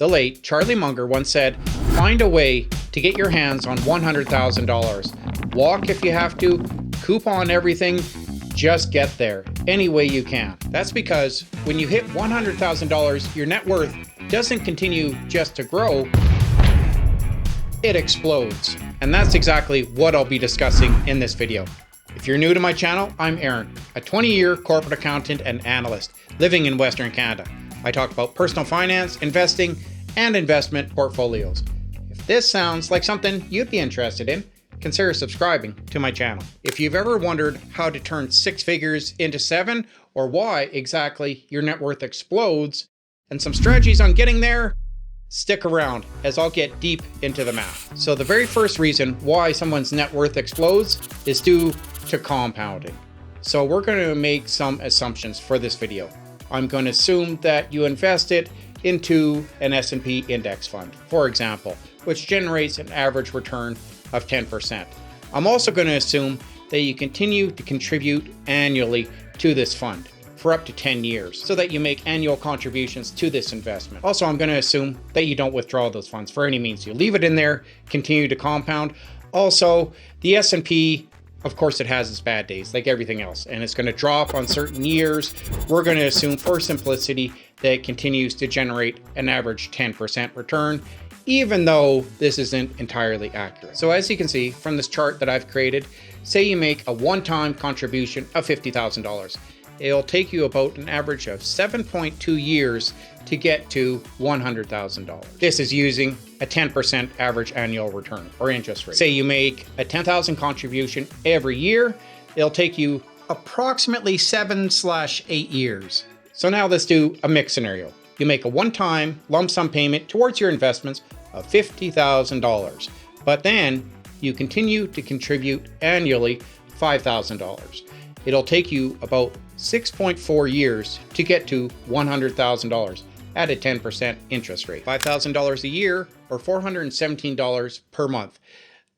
The late Charlie Munger once said, "Find a way to get your hands on $100,000. Walk if you have to, coupon everything, just get there any way you can." That's because when you hit $100,000, your net worth doesn't continue just to grow, it explodes. And that's exactly what I'll be discussing in this video. If you're new to my channel, I'm Aaron, a 20-year corporate accountant and analyst living in Western Canada. I talk about personal finance, investing, and investment portfolios. If this sounds like something you'd be interested in, consider subscribing to my channel. If you've ever wondered how to turn 6 figures into 7, or why exactly your net worth explodes, and some strategies on getting there, stick around as I'll get deep into the math. So the very first reason why someone's net worth explodes is due to compounding. So we're going to make some assumptions for this video. I'm going to assume that you invested into an S&P index fund, for example, which generates an average return of 10%. I'm also going to assume that you continue to contribute annually to this fund for up to 10 years so that you make annual contributions to this investment. Also, I'm going to assume that you don't withdraw those funds for any means. You leave it in there, continue to compound. Also, the S&P, of course, it has its bad days like everything else, and it's going to drop on certain years. We're going to assume for simplicity that it continues to generate an average 10% return, even though this isn't entirely accurate. So as you can see from this chart that I've created, say you make a one-time contribution of $50,000. It'll take you about an average of 7.2 years to get to $100,000. This is using a 10% average annual return or interest rate. Say you make a $10,000 contribution every year, it'll take you approximately 7/8 years. So now let's do a mixed scenario. You make a one-time lump sum payment towards your investments of $50,000, but then you continue to contribute annually $5,000. It'll take you about 6.4 years to get to $100,000 at a 10% interest rate. $5,000 a year or $417 per month.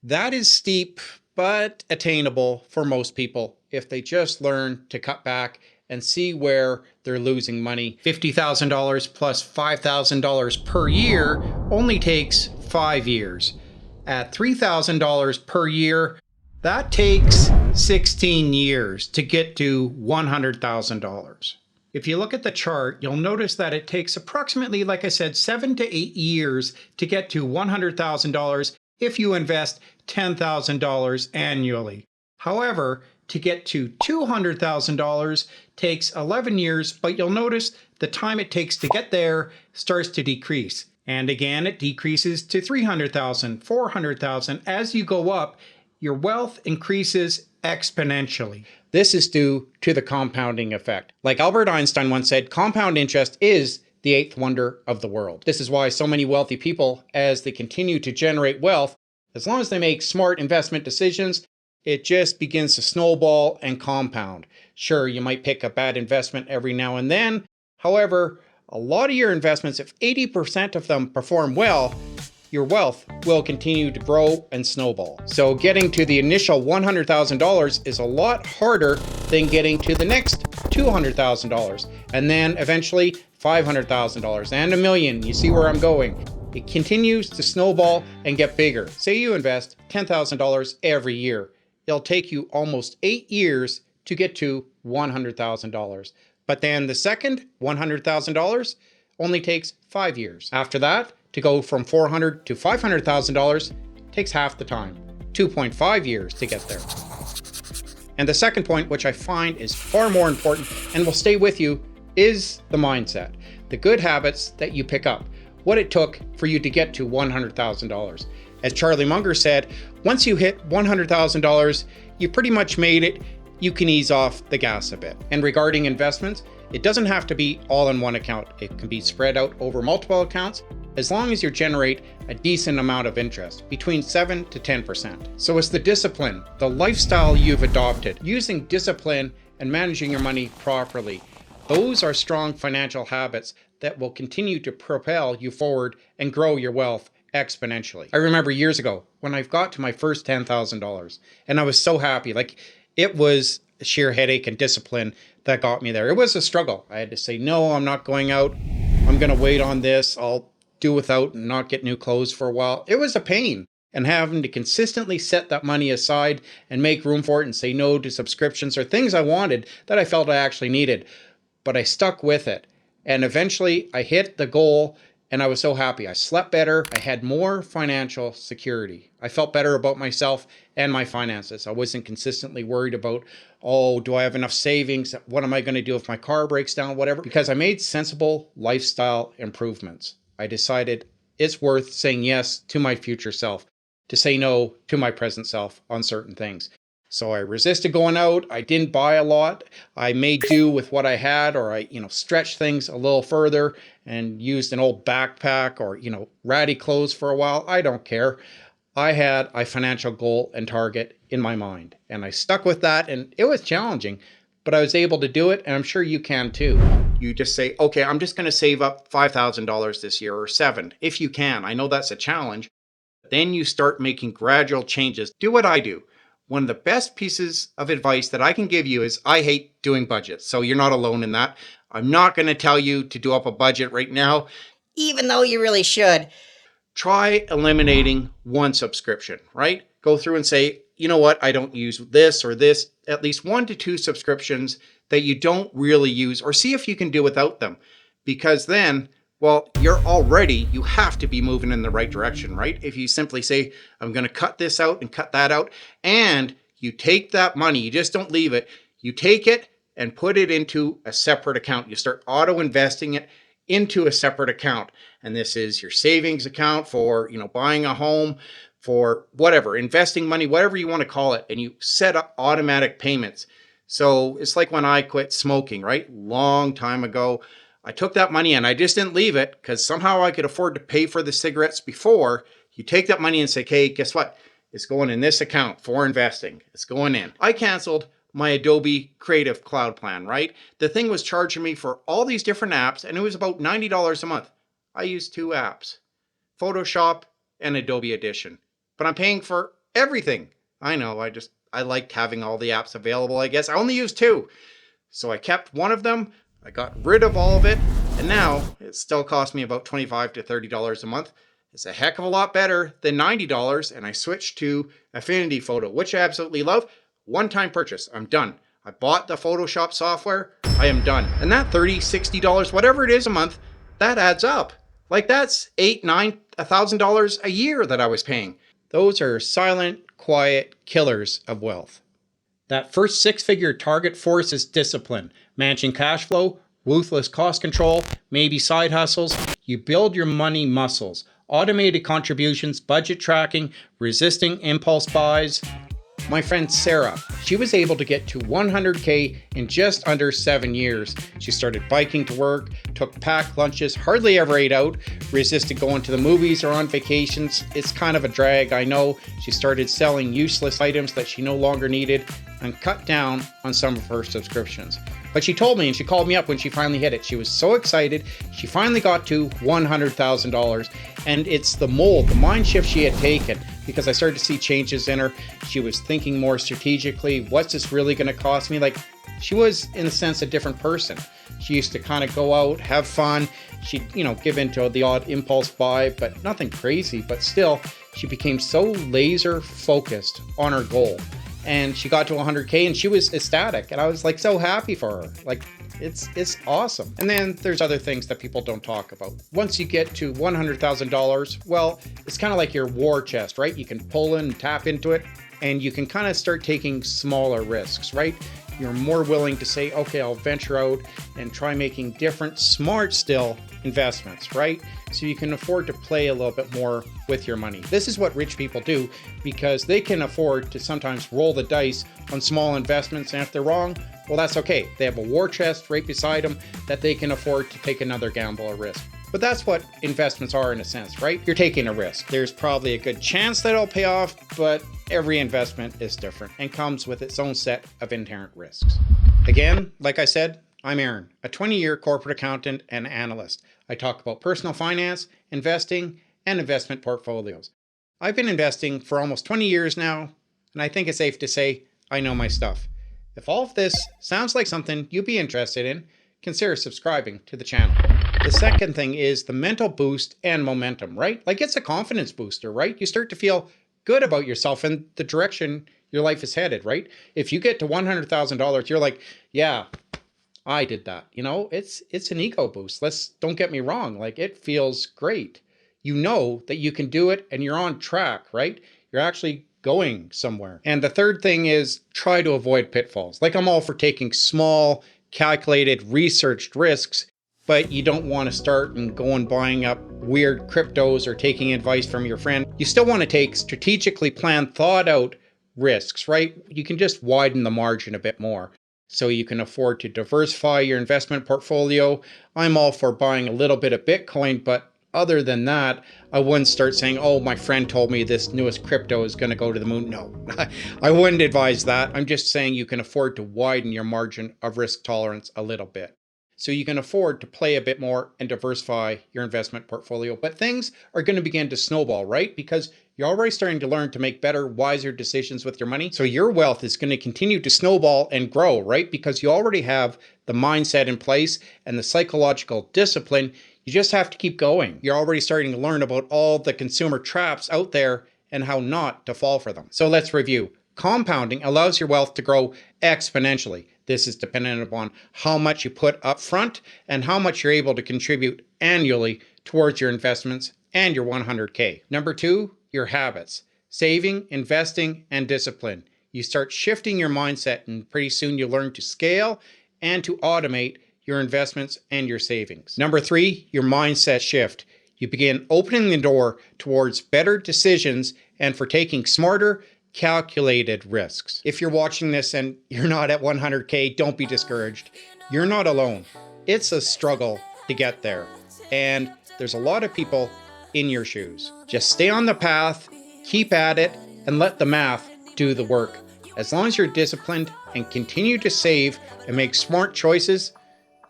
That is steep, but attainable for most people if they just learn to cut back and see where they're losing money. $50,000 plus $5,000 per year only takes 5 years. At $3,000 per year, that takes 16 years to get to $100,000. If you look at the chart, you'll notice that it takes approximately, like I said, 7 to 8 years to get to $100,000 if you invest $10,000 annually. However, to get to $200,000 takes 11 years, but you'll notice the time it takes to get there starts to decrease. And again, it decreases to $300,000, $400,000. As you go up, your wealth increases exponentially. This is due to the compounding effect. Like Albert Einstein once said, compound interest is the 8th wonder of the world. This is why so many wealthy people, as they continue to generate wealth, as long as they make smart investment decisions, it just begins to snowball and compound. Sure, you might pick a bad investment every now and then. However, a lot of your investments, if 80% of them perform well, your wealth will continue to grow and snowball. So getting to the initial $100,000 is a lot harder than getting to the next $200,000, and then eventually $500,000 and $1 million. You see where I'm going. It continues to snowball and get bigger. Say you invest $10,000 every year. It'll take you almost 8 years to get to $100,000. But then the second $100,000 only takes 5 years. After that, to go from $400,000 to $500,000 takes half the time, 2.5 years to get there. And the second point, which I find is far more important and will stay with you, is the mindset, the good habits that you pick up, what it took for you to get to $100,000. As Charlie Munger said, once you hit $100,000, you pretty much made it. You can ease off the gas a bit. And regarding investments, it doesn't have to be all in one account. It can be spread out over multiple accounts, as long as you generate a decent amount of interest, between 7 to 10%. So it's the discipline, the lifestyle you've adopted, using discipline and managing your money properly. Those are strong financial habits that will continue to propel you forward and grow your wealth exponentially. I remember years ago when I got to my first $10,000 and I was so happy. Like, it was sheer headache and discipline that got me there. It was a struggle. I had to say, no, I'm not going out. I'm going to wait on this. I'll do without and not get new clothes for a while. It was a pain. And having to consistently set that money aside and make room for it and say no to subscriptions or things I wanted that I felt I actually needed. But I stuck with it. And eventually I hit the goal and I was so happy. I slept better. I had more financial security. I felt better about myself and my finances. I wasn't consistently worried about, oh, do I have enough savings? What am I going to do if my car breaks down? Whatever. Because I made sensible lifestyle improvements. I decided it's worth saying yes to my future self, to say no to my present self on certain things. So I resisted going out. I didn't buy a lot. I made do with what I had, or I, stretched things a little further and used an old backpack or, ratty clothes for a while. I don't care. I had a financial goal and target in my mind, and I stuck with that, and it was challenging, but I was able to do it, and I'm sure you can too. You just say, okay, I'm just going to save up $5,000 this year, or $7,000, if you can. I know that's a challenge. Then you start making gradual changes. Do what I do. One of the best pieces of advice that I can give you is I hate doing budgets. So you're not alone in that. I'm not going to tell you to do up a budget right now, even though you really should. Try eliminating one subscription, right? Go through and say, you know what? I don't use this or this, at least 1 to 2 subscriptions that you don't really use, or see if you can do without them. Because then, well, you have to be moving in the right direction, right? If you simply say, I'm going to cut this out and cut that out, and you take that money, you just don't leave it. You take it and put it into a separate account. You start auto investing it into a separate account. And this is your savings account for, buying a home, for whatever, investing money, whatever you want to call it. And you set up automatic payments. So it's like when I quit smoking, right? Long time ago. I took that money and I just didn't leave it because somehow I could afford to pay for the cigarettes before. You take that money and say, okay, guess what? It's going in this account for investing. It's going in. I canceled my Adobe Creative Cloud plan, right? The thing was charging me for all these different apps, and it was about $90 a month. I used 2 apps, Photoshop and Adobe Edition, but I'm paying for everything. I know, I liked having all the apps available, I guess. I only used 2. So I kept one of them. I got rid of all of it, and now it still costs me about $25 to $30 a month. It's a heck of a lot better than $90, and I switched to Affinity Photo, which I absolutely love. One-time purchase. I'm done. I bought the Photoshop software. I am done. And that $30, $60, whatever it is a month, that adds up. Like that's $8,000, $9,000, $1,000 a year that I was paying. Those are silent, quiet killers of wealth. That first 6-figure target forces discipline, managing cash flow, ruthless cost control, maybe side hustles. You build your money muscles, automated contributions, budget tracking, resisting impulse buys. My friend Sarah, she was able to get to 100K in just under 7 years. She started biking to work, took packed lunches, hardly ever ate out, resisted going to the movies or on vacations. It's kind of a drag, I know. She started selling useless items that she no longer needed and cut down on some of her subscriptions. But she told me, and she called me up when she finally hit it. She was so excited. She finally got to $100,000. And it's the mold, the mind shift she had taken, because I started to see changes in her. She was thinking more strategically. What's this really going to cost me? Like, she was, in a sense, a different person. She used to kind of go out, have fun. She'd, give into the odd impulse buy, but nothing crazy. But still, she became so laser focused on her goal. And she got to 100K and she was ecstatic. And I was like so happy for her. Like, it's awesome. And then there's other things that people don't talk about. Once you get to $100,000, well, it's kind of like your war chest, right? You can pull in and tap into it, and you can kind of start taking smaller risks, right? You're more willing to say, okay, I'll venture out and try making different, smart still investments, right? So you can afford to play a little bit more with your money. This is what rich people do because they can afford to sometimes roll the dice on small investments. And if they're wrong, well, that's okay. They have a war chest right beside them that they can afford to take another gamble or risk. But that's what investments are in a sense, right? You're taking a risk. There's probably a good chance that it'll pay off, but every investment is different and comes with its own set of inherent risks. Again, like I said, I'm Aaron, a 20-year corporate accountant and analyst. I talk about personal finance, investing, and investment portfolios. I've been investing for almost 20 years now, and I think it's safe to say I know my stuff. If all of this sounds like something you'd be interested in, consider subscribing to the channel. The second thing is the mental boost and momentum, right? Like it's a confidence booster, right? You start to feel good about yourself and the direction your life is headed, right? If you get to $100,000, you're like, yeah, I did that. It's an ego boost. Don't get me wrong. Like it feels great. You know that you can do it and you're on track, right? You're actually going somewhere. And the third thing is try to avoid pitfalls. Like I'm all for taking small, calculated, researched risks, but you don't want to start and go and buying up weird cryptos or taking advice from your friend. You still want to take strategically planned, thought out risks, right? You can just widen the margin a bit more so you can afford to diversify your investment portfolio. I'm all for buying a little bit of Bitcoin, but other than that, I wouldn't start saying, oh, my friend told me this newest crypto is going to go to the moon. No, I wouldn't advise that. I'm just saying you can afford to widen your margin of risk tolerance a little bit, so you can afford to play a bit more and diversify your investment portfolio. But things are going to begin to snowball, right? Because you're already starting to learn to make better, wiser decisions with your money. So your wealth is going to continue to snowball and grow, right? Because you already have the mindset in place and the psychological discipline. You just have to keep going. You're already starting to learn about all the consumer traps out there and how not to fall for them. So let's review. Compounding allows your wealth to grow exponentially. This is dependent upon how much you put up front and how much you're able to contribute annually towards your investments and your 100K. Number 2, your habits. Saving, investing, and discipline. You start shifting your mindset and pretty soon you learn to scale and to automate your investments and your savings. Number 3, your mindset shift. You begin opening the door towards better decisions and for taking smarter, calculated risks. If you're watching this and you're not at 100K, don't be discouraged. You're not alone. It's a struggle to get there. And there's a lot of people in your shoes. Just stay on the path, keep at it, and let the math do the work. As long as you're disciplined and continue to save and make smart choices,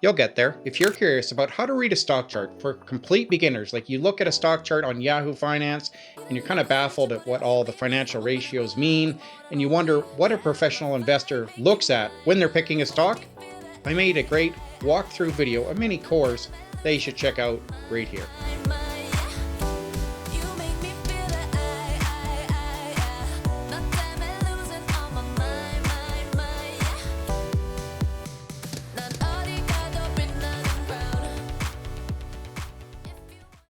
you'll get there. If you're curious about how to read a stock chart for complete beginners, like you look at a stock chart on Yahoo Finance and you're kind of baffled at what all the financial ratios mean, and you wonder what a professional investor looks at when they're picking a stock, I made a great walkthrough video, a mini course that you should check out right here.